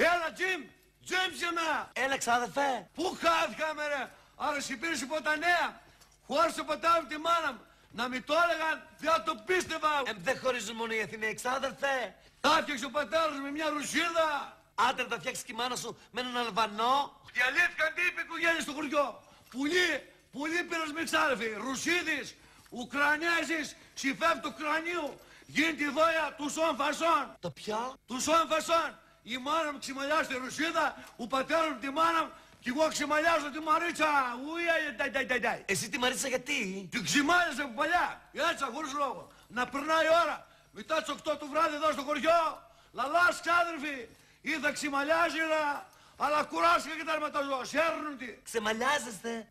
Έλα, Τζιμ! Τζέμψε με! Έλα, ξάδερφε. Πού χάθηκαμε, ρε! Άρα συμπήρες υπό τα νέα. Χώρισε ποτάμι τη μάνα μου. Να μην το έλεγαν, δεν το πίστευα. Δεν χωρίζουν μόνο οι Αθηναίοι, ξάδερφε. Τα έφτιαξε ο πατέρας με μια Ρουσίδα. Άντε να τα φτιάξει και η μάνα σου με έναν Αλβανό. Διαλύθηκαν τι είπε η οικογένεια στο χωριό. Πουλί πήρες ξάδερφοι. Ρουσίδης, Ουκρανέζης, συμφεύγει του κρανίου. Γίνεται η δόια του Σον Φασόν. Το ποιο? Του Σον Φασόν. Η μάνα μου ξυμαλιάζει τη Ρουσίδα, ο πατέρας μου τη μάνα μου κι εγώ ξυμαλιάζω τη Μαρίτσα. Ουια, Εσύ τη Μαρίτσα γιατί? την ξυμάλιαζε από παλιά. Έτσι, χωρίς λόγο. Να περνάει η ώρα. Μετά τις 8 του βράδυ εδώ στο χωριό. Λαλάς, ξάδερφοι. Είδα ξυμαλιάζει, αλλά κουράστηκα και τα μεταζώ. Σέρνουν τη. Ξεμαλιάζεστε.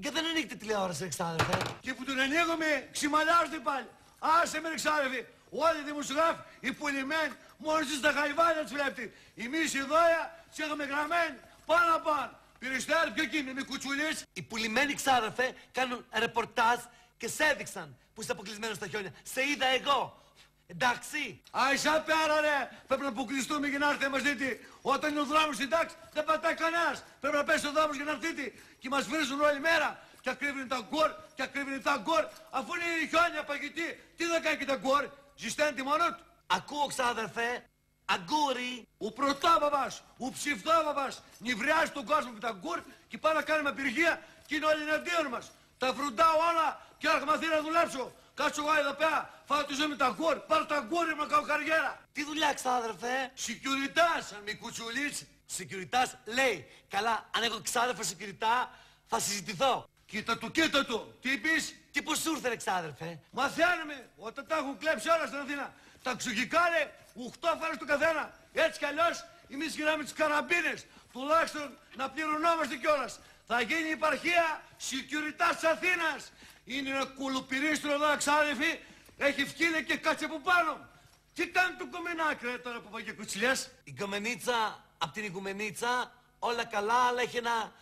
Και δεν ανοίγετε τηλεόραση, ξάδερφε. Και που την ανοίγουμε, ξυμαλιάζονται πάλι. Άσε με, ξάδερφοι. Όλοι οι δημοσιογράφοι, οι πουλημένοι, μόλις στα χαϊβάλια τους βλέπετε. Εμείς η δόια τις είχαμε γραμμένοι πάνω. Πυριστέρι, ποιο εκείνη, με κουτσουλής. Οι πουλημένοι, ξάδερφε, κάνουν ρεπορτάζ και σε έδειξαν που είσαι αποκλεισμένος στα χιόνια. Σε είδα εγώ. Εντάξει. Άισα πέρα, ρε. Πρέπει να αποκλειστούμε και να έρθει μας δείτε. Όταν είναι ο δρόμος στην τάξη, δεν πατάει κανένας. Πρέπει να πέσει ο δρόμος για να έρθείτε. Και μας βρίζουν όλη μέρα. Και ακρίβουν τα γκορ, και ακρίβουν τα γκορ. Αφού είναι η χιόνια παγιτή, τι δεν κάνει και τα γκορ. Ζεσταίνει μόνο του. Ακούω, ξάδερφε. Αγκούρι. Ο πρωτάβαβας, ο ψηφτάβαβας, νυβριάζει τον κόσμο με τα γκουρ και πάει να κάνουμε απεργία και είναι όλοι εναντίον μας. Τα φρουντάω όλα και έρχομαι Αθήνα να δουλέψω. Κάτσω εγώ εδώ πέρα, φάω τη ζωή με τα γκουρ, πάρω τα γκουρ να κάνω καριέρα. Τι δουλειά, ξάδερφε? Σικιουριτάς, αν μη κουτσουλείς. Σικιουριτάς λέει. Καλά, αν έχω ξάδερφε σικιουριτά, θα συζητηθώ. Κοίτα του, τι είπες? Και πώς σου ήρθε, ξάδερφε? Μαθαίνουμε όταν τα έχουν κλέψει όλα στην Αθήνα. Τα ξουγικάρε 8 φορές το καθένα. Έτσι κι αλλιώς εμείς γυράμε τις καραμπίνες. Τουλάχιστον να πληρωνόμαστε κιόλας. Θα γίνει η επαρχία Σικιουριτάς της Αθήνας. Είναι ένα κουλουπυρίστρο εδώ, ξάδερφοι. Έχει φκίνε και κάτσε από πάνω. Τι κάνει το κομμενάκι, ρε, τώρα που πάει και κουτσιλιάς? Η κομμενίτσα απ' την οικουμενίτσα, όλα καλά, αλλά έχει ένα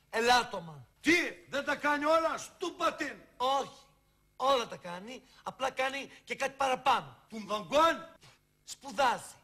ελάττωμα. Τι, δεν τα κάνει όλα, στουπατίν. Όχι, όλα τα κάνει, απλά κάνει και κάτι παραπάνω. Πουμβαγκόν. Σπουδάζει.